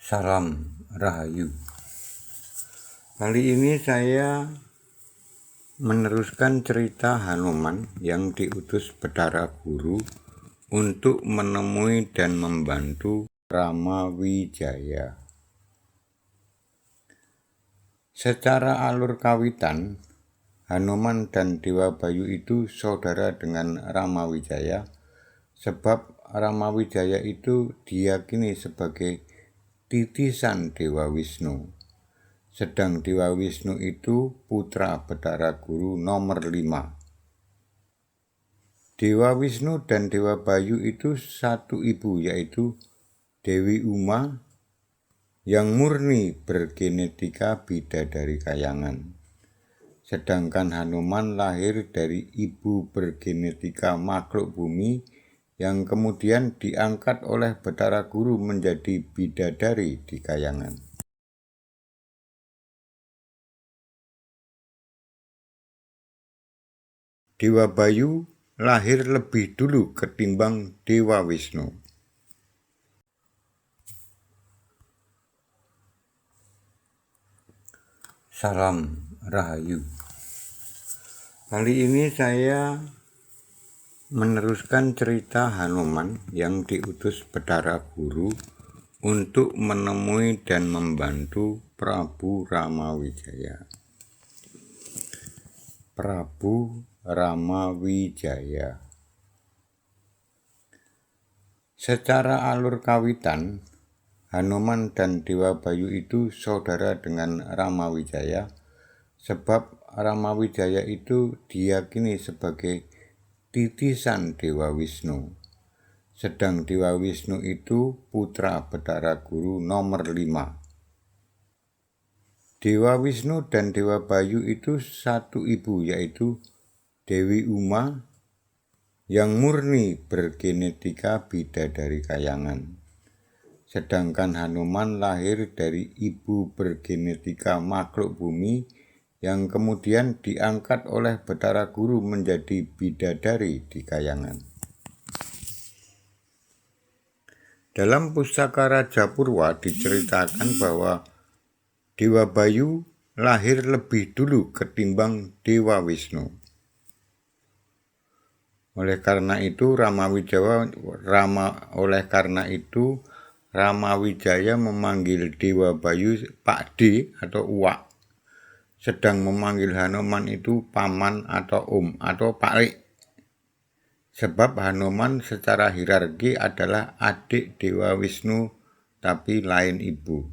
Salam Rahayu. Kali ini saya meneruskan cerita Hanuman yang diutus Bathara Guru untuk menemui dan membantu Rama Wijaya. Secara alur kawitan, Hanuman dan Dewa Bayu itu saudara dengan Rama Wijaya, sebab Rama Wijaya itu diyakini sebagai titisan Dewa Wisnu. Sedang Dewa Wisnu itu putra Bathara Guru nomor 5. Dewa Wisnu dan Dewa Bayu itu satu ibu, yaitu Dewi Uma yang murni bergenetika bidadari kayangan. Sedangkan Hanuman lahir dari ibu bergenetika makhluk bumi yang kemudian diangkat oleh Bathara Guru menjadi bidadari di kayangan. Dewa Bayu lahir lebih dulu ketimbang Dewa Wisnu. Salam Rahayu. Kali ini saya meneruskan cerita Hanuman yang diutus Bathara Guru untuk menemui dan membantu Prabu Rama Wijaya. Prabu Rama Wijaya. Secara alur kawitan, Hanuman dan Dewa Bayu itu saudara dengan Rama Wijaya, sebab Rama Wijaya itu diyakini sebagai titisan Dewa Wisnu. Sedang Dewa Wisnu itu putra Bathara Guru nomor 5. Dewa Wisnu dan Dewa Bayu itu satu ibu, yaitu Dewi Uma yang murni bergenetika bidadari kayangan. Sedangkan Hanuman lahir dari ibu bergenetika makhluk bumi yang kemudian diangkat oleh Bathara Guru menjadi bidadari di kayangan. Dalam Pustaka Raja Purwa diceritakan bahwa Dewa Bayu lahir lebih dulu ketimbang Dewa Wisnu. Oleh karena itu Rama Wijaya memanggil Dewa Bayu Pak D atau Uwak, sedang memanggil Hanuman itu Paman atau atau Pak Lik. Sebab Hanuman secara hierarki adalah adik Dewa Wisnu tapi lain ibu.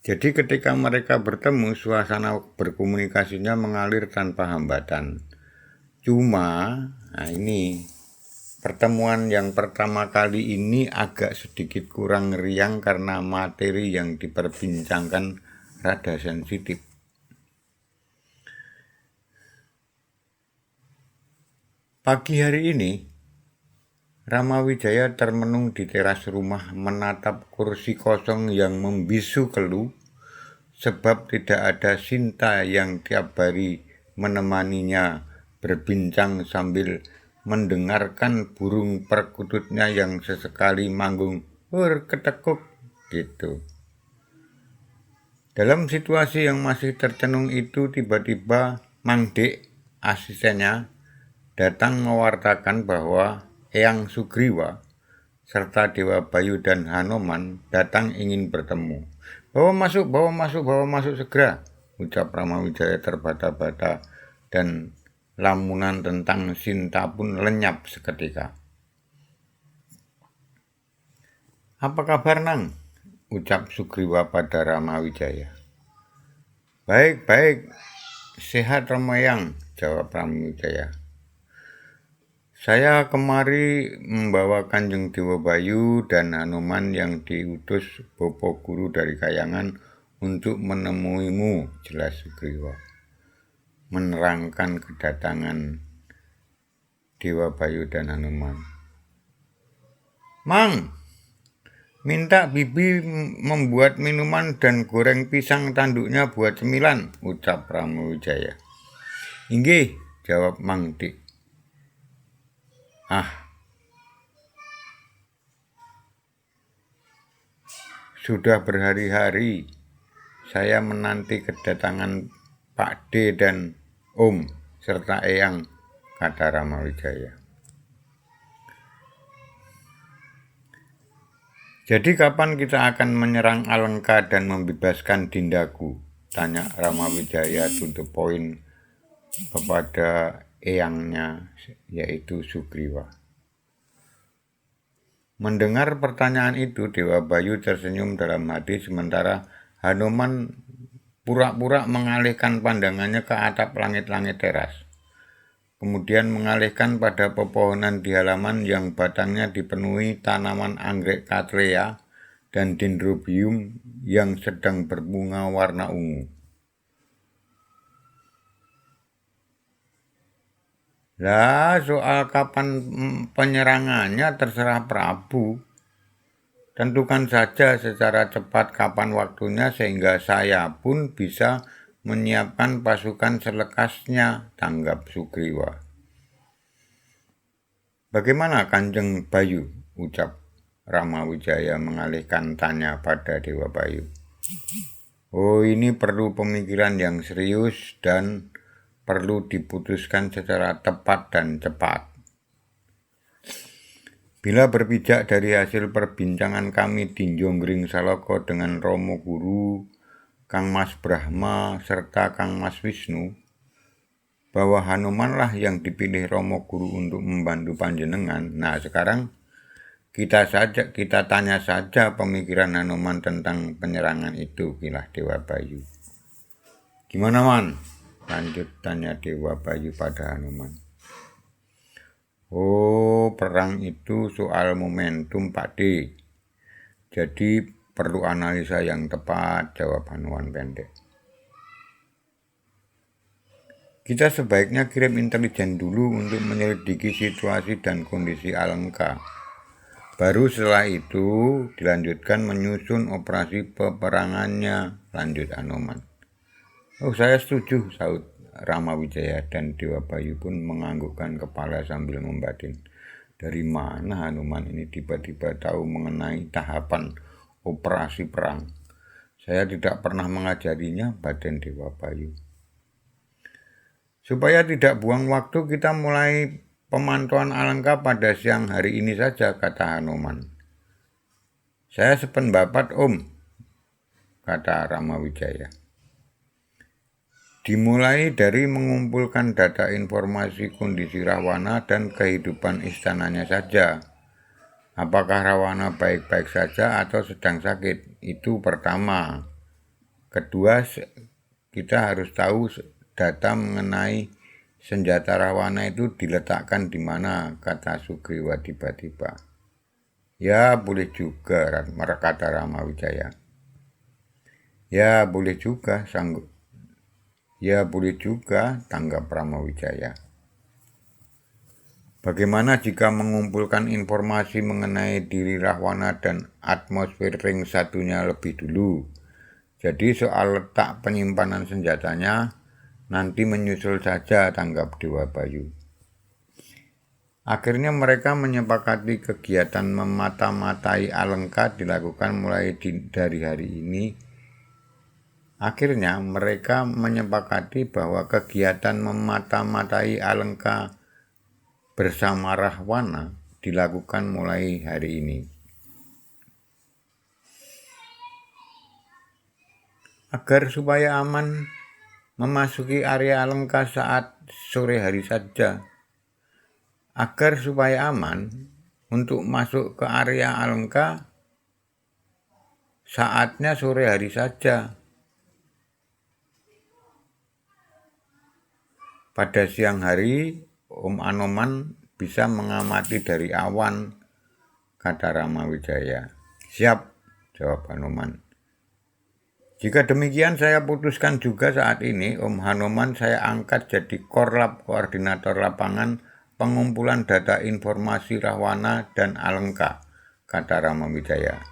Jadi ketika mereka bertemu, suasana berkomunikasinya mengalir tanpa hambatan. Cuma, ini pertemuan yang pertama kali ini agak sedikit kurang riang karena materi yang diperbincangkan rada sensitif. Pagi hari ini, Rama Wijaya termenung di teras rumah menatap kursi kosong yang membisu keluh, sebab tidak ada Sinta yang tiap hari menemaninya berbincang sambil mendengarkan burung perkututnya yang sesekali manggung ketekuk gitu. Dalam situasi yang masih tercenung itu, tiba-tiba Mang Dik, asistennya, datang mewartakan bahwa Eyang Sugriwa serta Dewa Bayu dan Hanuman datang ingin bertemu. Bawa masuk segera, ucap Rama Wijaya terbata-bata, dan lamunan tentang Sinta pun lenyap seketika. Apa kabar, Nang? Ucap Sugriwa pada Rama Wijaya. Baik, sehat Ramayang, jawab Rama Wijaya. Saya kemari membawa Kanjeng Dewa Bayu dan Hanuman yang diutus Bopo Guru dari kayangan untuk menemuimu, jelas Sugriwa, menerangkan kedatangan Dewa Bayu dan Hanuman. Mang, minta bibi membuat minuman dan goreng pisang tanduknya buat cemilan, ucap Rama Wijaya. Inggih, jawab Mang Dik. Sudah berhari-hari saya menanti kedatangan Pak D dan Om serta Eyang, kata Ramawijaya. Jadi kapan kita akan menyerang Alengka dan membebaskan Dindaku? Tanya Ramawijaya to the point kepada eyangnya, yaitu Sugriwa. Mendengar pertanyaan itu, Dewa Bayu tersenyum dalam hati sementara Hanuman pura-pura mengalihkan pandangannya ke atap langit-langit teras. Kemudian mengalihkan pada pepohonan di halaman yang batangnya dipenuhi tanaman anggrek katleya dan dendrobium yang sedang berbunga warna ungu. Lah, soal kapan penyerangannya terserah Prabu. Tentukan saja secara cepat kapan waktunya sehingga saya pun bisa menyiapkan pasukan selekasnya, tanggap Sugriwa. Bagaimana Kanjeng Bayu? Ucap Ramawijaya mengalihkan tanya pada Dewa Bayu. Oh, ini perlu pemikiran yang serius dan perlu diputuskan secara tepat dan cepat. Bila berpijak dari hasil perbincangan kami di Jonggring Saloko dengan Romo Guru, Kang Mas Brahma, serta Kang Mas Wisnu, bahwa Hanumanlah yang dipilih Romo Guru untuk membantu panjenengan. Nah, sekarang kita tanya saja pemikiran Hanuman tentang penyerangan itu, kilah Dewa Bayu. Gimana, Man? Lanjut tanya Dewa Bayu pada Hanuman. Oh, perang itu soal momentum, Pak D. Jadi perlu analisa yang tepat, jawab Hanuman pendek. Kita sebaiknya kirim intelijen dulu untuk menyelidiki situasi dan kondisi Alengka. Baru setelah itu dilanjutkan menyusun operasi peperangannya, lanjut Hanuman. Oh, saya setuju, sahut Ramawijaya, dan Dewa Bayu pun menganggukkan kepala sambil membatin. Dari mana Hanuman ini tiba-tiba tahu mengenai tahapan operasi perang? Saya tidak pernah mengajarinya, batin Dewa Bayu. Supaya tidak buang waktu, kita mulai pemantauan Alengka pada siang hari ini saja, kata Hanuman. Saya sependapat, Om, kata Ramawijaya. Dimulai dari mengumpulkan data informasi kondisi Rawana dan kehidupan istananya saja. Apakah Rawana baik-baik saja atau sedang sakit? Itu pertama. Kedua, kita harus tahu data mengenai senjata Rawana itu diletakkan di mana, kata Sugriwa tiba-tiba. Ya, boleh juga, kata Ramawijaya. Ya, boleh juga, Ya, boleh juga, tanggap Ramawijaya. Bagaimana jika mengumpulkan informasi mengenai diri Rahwana dan atmosfer ring satunya lebih dulu? Jadi soal letak penyimpanan senjatanya nanti menyusul saja, tanggap Dewa Bayu. Akhirnya mereka menyepakati kegiatan memata-matai Alengka dilakukan mulai dari hari ini. Akhirnya mereka menyepakati bahwa kegiatan memata-matai Alengka bersama Rahwana dilakukan mulai hari ini. Agar supaya aman memasuki area Alengka saat sore hari saja. Agar supaya aman untuk masuk ke area Alengka saatnya sore hari saja. Pada siang hari, Om Anoman bisa mengamati dari awan, kata Ramawijaya. Siap, jawab Hanuman. Jika demikian saya putuskan juga saat ini, Om Hanuman saya angkat jadi Korlap, koordinator lapangan pengumpulan data informasi Rahwana dan Alengka, kata Ramawijaya.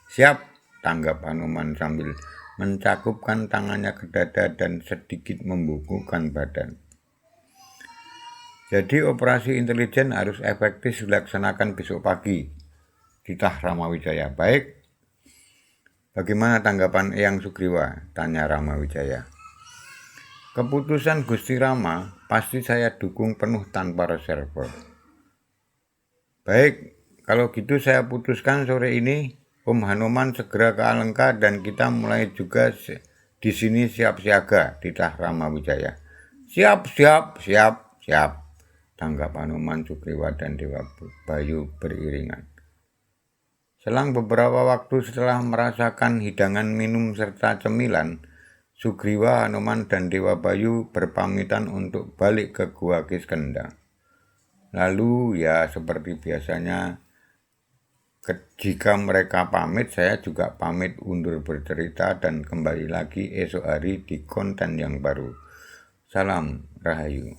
Siap, tanggap Hanuman sambil mencakupkan tangannya ke dada dan sedikit membungkukkan badan. Jadi operasi intelijen harus efektif dilaksanakan besok pagi, titah Ramawijaya. Baik, Bagaimana tanggapan Eyang Sugriwa? Tanya Rama Wijaya. Keputusan Gusti Rama pasti saya dukung penuh tanpa reserve. Baik, kalau gitu saya putuskan sore ini Om Hanuman segera ke Alengka dan kita mulai juga di sini siap siaga, titah Rama Wijaya. Siap, tanggap Hanuman, Sugriwa dan Dewa Bayu beriringan. Selang beberapa waktu setelah merasakan hidangan minum serta cemilan, Sugriwa, Hanuman, dan Dewa Bayu berpamitan untuk balik ke Gua Kiskendha. Lalu ya seperti biasanya, jika mereka pamit, saya juga pamit undur bercerita dan kembali lagi esok hari di konten yang baru. Salam Rahayu.